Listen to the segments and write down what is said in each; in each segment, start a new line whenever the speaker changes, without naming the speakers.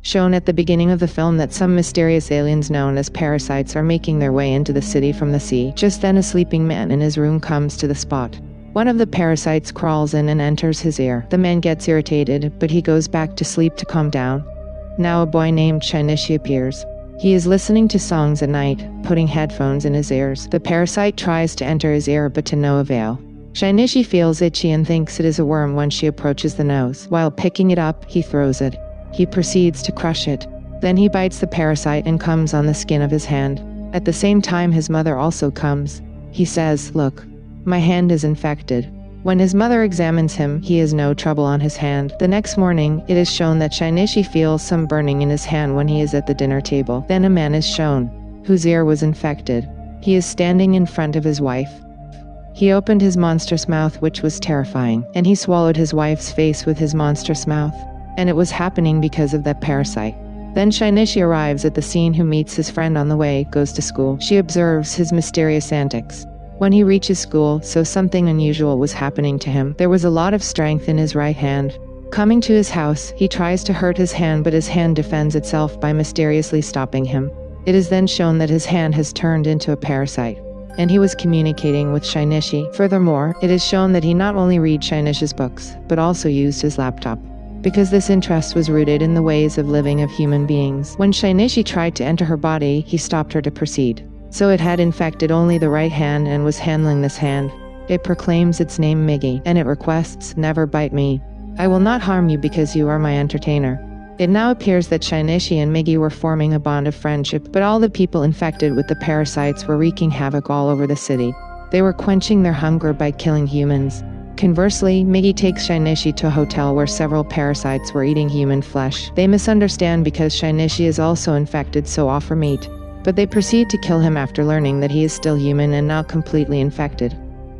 shown at the beginning of the film that some mysterious aliens known as parasites are making their way into the city from the sea. Just then a sleeping man in his room comes to the spot. One of the parasites crawls in and enters his ear. The man gets irritated, but he goes back to sleep to calm down. Now a boy named Shinichi appears. He is listening to songs at night, putting headphones in his ears. The parasite tries to enter his ear but to no avail. Shinichi feels itchy and thinks it is a worm when she approaches the nose. While picking it up, he throws it. He proceeds to crush it. Then he bites the parasite and comes on the skin of his hand. At the same time his mother also comes. He says, "Look, my hand is infected." When his mother examines him, he has no trouble on his hand. The next morning, it is shown that Shinichi feels some burning in his hand when he is at the dinner table. Then a man is shown, whose ear was infected. He is standing in front of his wife. He opened his monstrous mouth, which was terrifying, and he swallowed his wife's face with his monstrous mouth. And it was happening because of that parasite. Then Shinichi arrives at the scene, who meets his friend on the way, goes to school. She observes his mysterious antics. When he reaches school, so something unusual was happening to him. There was a lot of strength in his right hand. Coming to his house, he tries to hurt his hand, but his hand defends itself by mysteriously stopping him. It is then shown that his hand has turned into a parasite, and he was communicating with Shinichi. Furthermore, it is shown that he not only read Shinichi's books, but also used his laptop, because this interest was rooted in the ways of living of human beings. When Shinichi tried to enter her body, he stopped her to proceed. So it had infected only the right hand and was handling this hand. It proclaims its name Miggy, and it requests, "Never bite me. I will not harm you because you are my entertainer." It now appears that Shinichi and Miggy were forming a bond of friendship, but all the people infected with the parasites were wreaking havoc all over the city. They were quenching their hunger by killing humans. Conversely, Miggy takes Shinichi to a hotel where several parasites were eating human flesh. They misunderstand because Shinichi is also infected, so offer meat. But they proceed to kill him after learning that he is still human and not completely infected.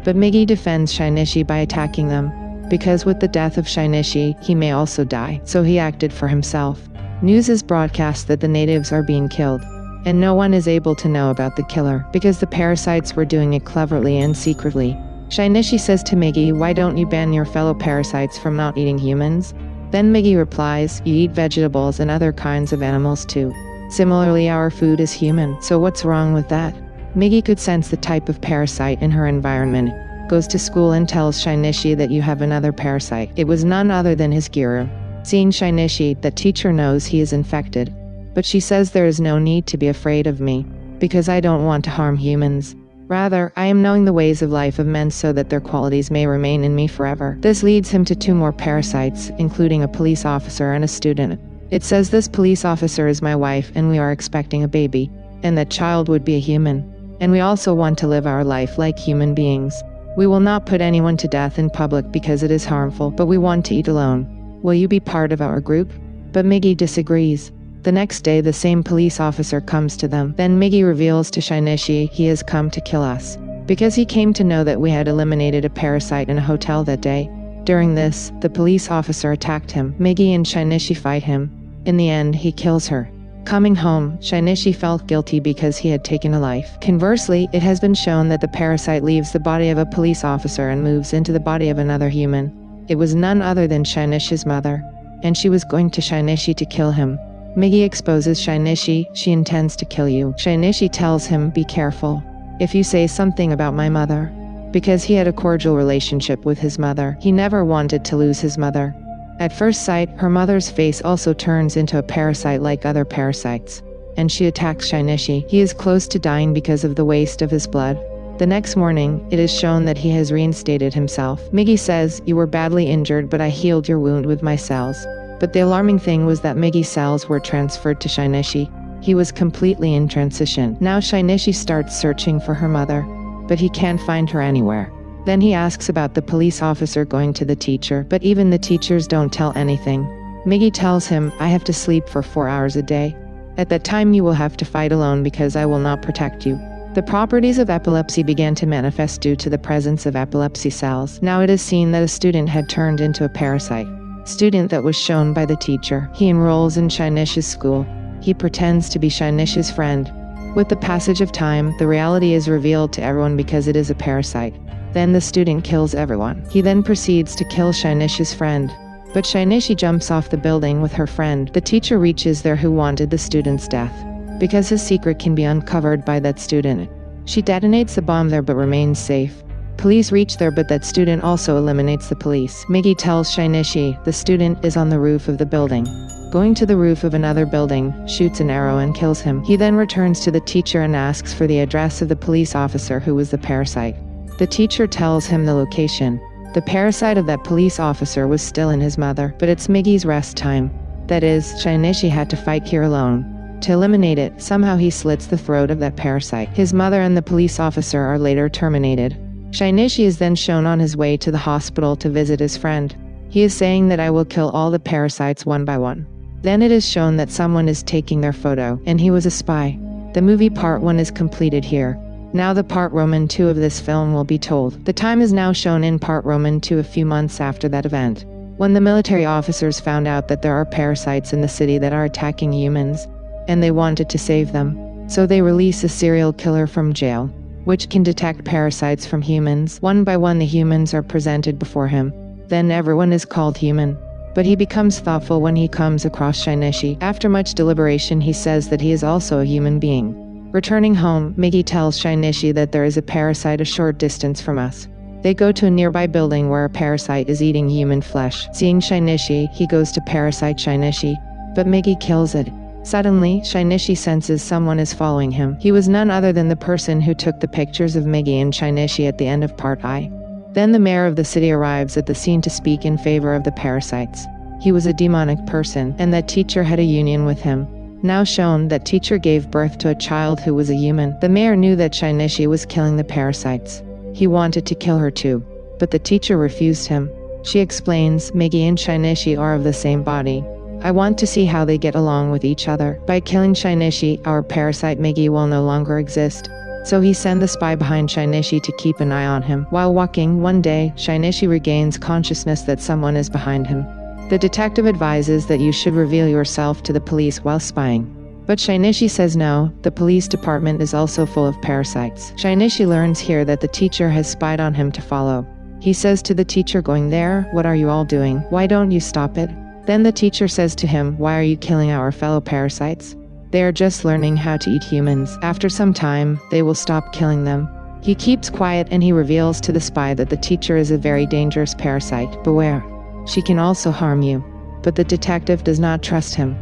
But Miggy defends Shinichi by attacking them, because with the death of Shinichi, he may also die, so he acted for himself. News is broadcast that the natives are being killed, and no one is able to know about the killer, because the parasites were doing it cleverly and secretly. Shinichi says to Miggy, "Why don't you ban your fellow parasites from not eating humans?" Then Miggy replies, "You eat vegetables and other kinds of animals too. Similarly, our food is human, so what's wrong with that?" Miggy could sense the type of parasite in her environment. Goes to school and tells Shinichi that you have another parasite. It was none other than his guru. Seeing Shinichi, the teacher knows he is infected. But she says there is no need to be afraid of me, because I don't want to harm humans. Rather, I am knowing the ways of life of men so that their qualities may remain in me forever. This leads him to 2 more parasites, including a police officer and a student. It says this police officer is my wife and we are expecting a baby, and that child would be a human. And we also want to live our life like human beings. We will not put anyone to death in public because it is harmful, but we want to eat alone. Will you be part of our group? But Miggy disagrees. The next day the same police officer comes to them. Then Miggy reveals to Shinichi he has come to kill us, because he came to know that we had eliminated a parasite in a hotel that day. During this, the police officer attacked him. Miggy and Shinichi fight him. In the end, he kills her. Coming home, Shinichi felt guilty because he had taken a life. Conversely, it has been shown that the parasite leaves the body of a police officer and moves into the body of another human. It was none other than Shinichi's mother, and she was going to Shinichi to kill him. Miggy exposes Shinichi, "She intends to kill you." Shinichi tells him, "Be careful if you say something about my mother." Because he had a cordial relationship with his mother, he never wanted to lose his mother. At first sight, her mother's face also turns into a parasite like other parasites, and she attacks Shinichi. He is close to dying because of the waste of his blood. The next morning, it is shown that he has reinstated himself. Miggy says, "You were badly injured, but I healed your wound with my cells." But the alarming thing was that Miggy's cells were transferred to Shinichi. He was completely in transition. Now Shinichi starts searching for her mother, but he can't find her anywhere. Then he asks about the police officer going to the teacher, but even the teachers don't tell anything. Miggy tells him, "I have to sleep for 4 hours a day. At that time you will have to fight alone because I will not protect you." The properties of epilepsy began to manifest due to the presence of epilepsy cells. Now it is seen that a student had turned into a parasite. Student that was shown by the teacher. He enrolls in Shinichi's school. He pretends to be Shinichi's friend. With the passage of time, the reality is revealed to everyone because it is a parasite. Then the student kills everyone. He then proceeds to kill Shinichi's friend. But Shinichi jumps off the building with her friend. The teacher reaches there who wanted the student's death, because his secret can be uncovered by that student. She detonates the bomb there but remains safe. Police reach there, but that student also eliminates the police. Migi tells Shinichi the student is on the roof of the building. Going to the roof of another building, shoots an arrow and kills him. He then returns to the teacher and asks for the address of the police officer who was the parasite. The teacher tells him the location. The parasite of that police officer was still in his mother, but it's Migi's rest time. That is, Shinichi had to fight here alone. To eliminate it, somehow he slits the throat of that parasite. His mother and the police officer are later terminated. Shinichi is then shown on his way to the hospital to visit his friend. He is saying that I will kill all the parasites one by one. Then it is shown that someone is taking their photo, and he was a spy. The movie part 1 is completed here. Now the part Roman 2 of this film will be told. The time is now shown in part Roman 2 a few months after that event, when the military officers found out that there are parasites in the city that are attacking humans, and they wanted to save them. So they release a serial killer from jail, which can detect parasites from humans. One by one the humans are presented before him. Then everyone is called human. But he becomes thoughtful when he comes across Shinichi. After much deliberation he says that he is also a human being. Returning home, Migi tells Shinichi that there is a parasite a short distance from us. They go to a nearby building where a parasite is eating human flesh. Seeing Shinichi, he goes to parasite Shinichi, but Migi kills it. Suddenly, Shinichi senses someone is following him. He was none other than the person who took the pictures of Migi and Shinichi at the end of part I. Then the mayor of the city arrives at the scene to speak in favor of the parasites. He was a demonic person, and that teacher had a union with him. Now shown that teacher gave birth to a child who was a human. The mayor knew that Shinichi was killing the parasites. He wanted to kill her too, but the teacher refused him. She explains, Migi and Shinichi are of the same body. I want to see how they get along with each other. By killing Shinichi, our parasite Migi will no longer exist. So he sent the spy behind Shinichi to keep an eye on him. While walking, one day, Shinichi regains consciousness that someone is behind him. The detective advises that you should reveal yourself to the police while spying. But Shinichi says no, the police department is also full of parasites. Shinichi learns here that the teacher has spied on him to follow. He says to the teacher going there, what are you all doing? Why don't you stop it? Then the teacher says to him, why are you killing our fellow parasites? They are just learning how to eat humans. After some time, they will stop killing them. He keeps quiet and he reveals to the spy that the teacher is a very dangerous parasite. Beware. She can also harm you. But the detective does not trust him.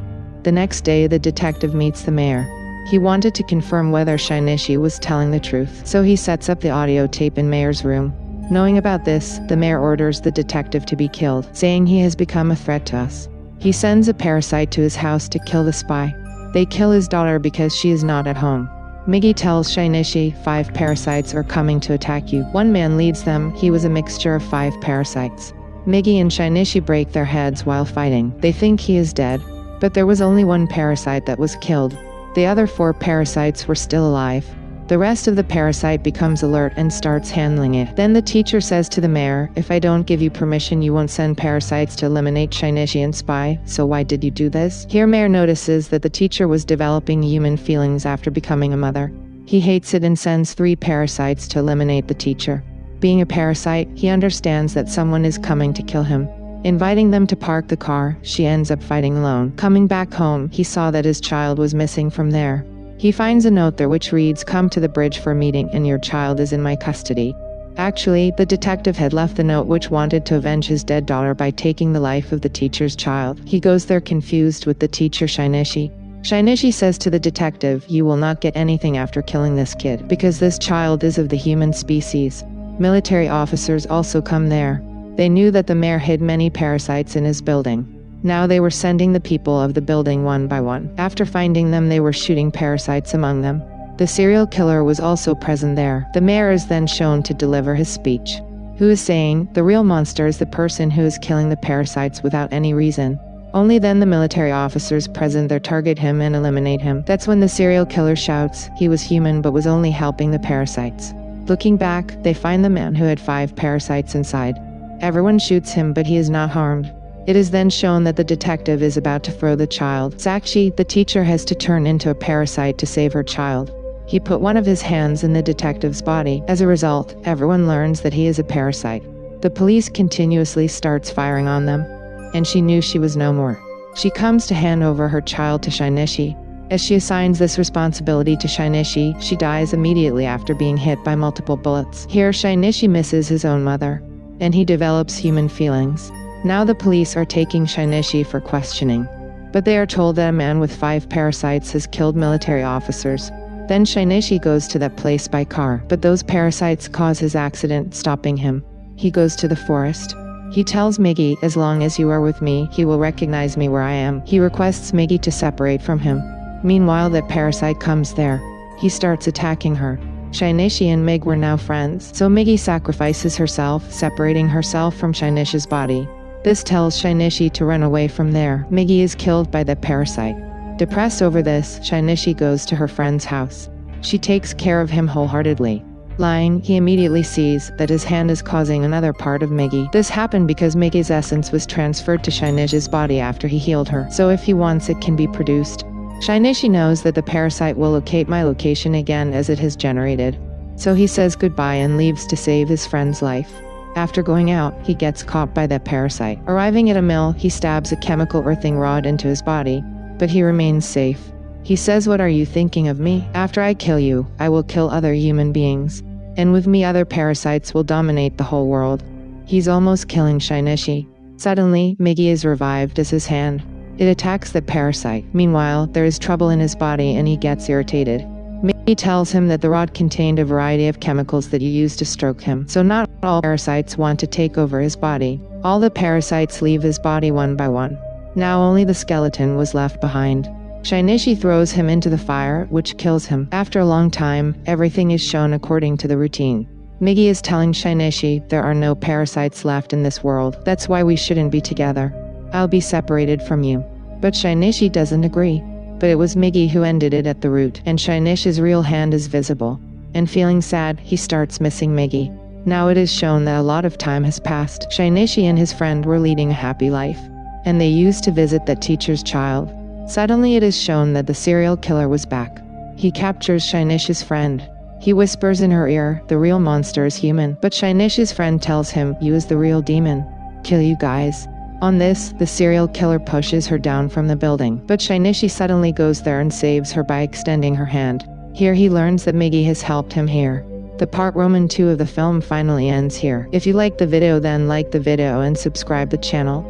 The next day, the detective meets the mayor. He wanted to confirm whether Shinichi was telling the truth, so he sets up the audio tape in mayor's room. Knowing about this, the mayor orders the detective to be killed, saying he has become a threat to us. He sends a parasite to his house to kill the spy. They kill his daughter because she is not at home. Migi tells Shinichi 5 parasites are coming to attack you. One man leads them. He was a mixture of 5 parasites. Migi and Shinichi break their heads while fighting. They think he is dead, but there was only 1 parasite that was killed. The other 4 parasites were still alive. The rest of the parasite becomes alert and starts handling it. Then the teacher says to the mayor, if I don't give you permission you won't send parasites to eliminate Shinichi and spy, so why did you do this? Here mayor notices that the teacher was developing human feelings after becoming a mother. He hates it and sends 3 parasites to eliminate the teacher. Being a parasite, he understands that someone is coming to kill him. Inviting them to park the car, she ends up fighting alone. Coming back home, he saw that his child was missing from there. He finds a note there which reads, come to the bridge for a meeting and your child is in my custody. Actually, the detective had left the note which wanted to avenge his dead daughter by taking the life of the teacher's child. He goes there confused with the teacher Shinichi. Shinichi says to the detective, you will not get anything after killing this kid, because this child is of the human species. Military officers also come there. They knew that the mayor hid many parasites in his building. Now they were sending the people of the building one by one. After finding them, they were shooting parasites among them. The serial killer was also present there. The mayor is then shown to deliver his speech, who is saying, the real monster is the person who is killing the parasites without any reason. Only then the military officers present there target him and eliminate him. That's when the serial killer shouts, he was human but was only helping the parasites. Looking back, they find the man who had 5 parasites inside. Everyone shoots him but he is not harmed. It is then shown that the detective is about to throw the child. Sakshi, the teacher, has to turn into a parasite to save her child. He put one of his hands in the detective's body. As a result, everyone learns that he is a parasite. The police continuously starts firing on them. and she knew she was no more. She comes to hand over her child to Shinichi. As she assigns this responsibility to Shinichi, she dies immediately after being hit by multiple bullets. Here Shinichi misses his own mother, and he develops human feelings. Now the police are taking Shinichi for questioning, but they are told that a man with 5 parasites has killed military officers. Then Shinichi goes to that place by car, but those parasites cause his accident, stopping him. He goes to the forest. He tells Miggy, as long as you are with me, he will recognize me where I am. He requests Miggy to separate from him. Meanwhile, that parasite comes there. He starts attacking her. Shinichi and Mig were now friends, so Miggy sacrifices herself, separating herself from Shinichi's body. This tells Shinichi to run away from there. Miggy is killed by the parasite. Depressed over this, Shinichi goes to her friend's house. She takes care of him wholeheartedly. Lying, he immediately sees that his hand is causing another part of Miggy. This happened because Miggy's essence was transferred to Shinichi's body after he healed her, so if he wants it can be produced. Shinichi knows that the parasite will locate my location again as it has generated. So he says goodbye and leaves to save his friend's life. After going out, he gets caught by that parasite. Arriving at a mill, he stabs a chemical earthing rod into his body, but he remains safe. He says, "What are you thinking of me? After I kill you, I will kill other human beings. And with me other parasites will dominate the whole world." He's almost killing Shinichi. Suddenly, Miggy is revived as his hand. It attacks the parasite. Meanwhile, there is trouble in his body and he gets irritated. Miggy tells him that the rod contained a variety of chemicals that you use to stroke him, so not all parasites want to take over his body. All the parasites leave his body one by one. Now only the skeleton was left behind. Shinichi throws him into the fire, which kills him. After a long time, everything is shown according to the routine. Miggy is telling Shinichi there are no parasites left in this world. That's why we shouldn't be together. I'll be separated from you. But Shinichi doesn't agree. But it was Miggy who ended it at the root, and Shinichi's real hand is visible. And feeling sad, he starts missing Miggy. Now it is shown that a lot of time has passed. Shinichi and his friend were leading a happy life, and they used to visit that teacher's child. Suddenly it is shown that the serial killer was back. He captures Shinichi's friend. He whispers in her ear, "The real monster is human." But Shinichi's friend tells him, "You is the real demon. Kill you guys." On this, the serial killer pushes her down from the building, but Shinichi suddenly goes there and saves her by extending her hand. Here he learns that Miggy has helped him here. The part Roman 2 of the film finally ends here. If you liked the video, then like the video and subscribe the channel.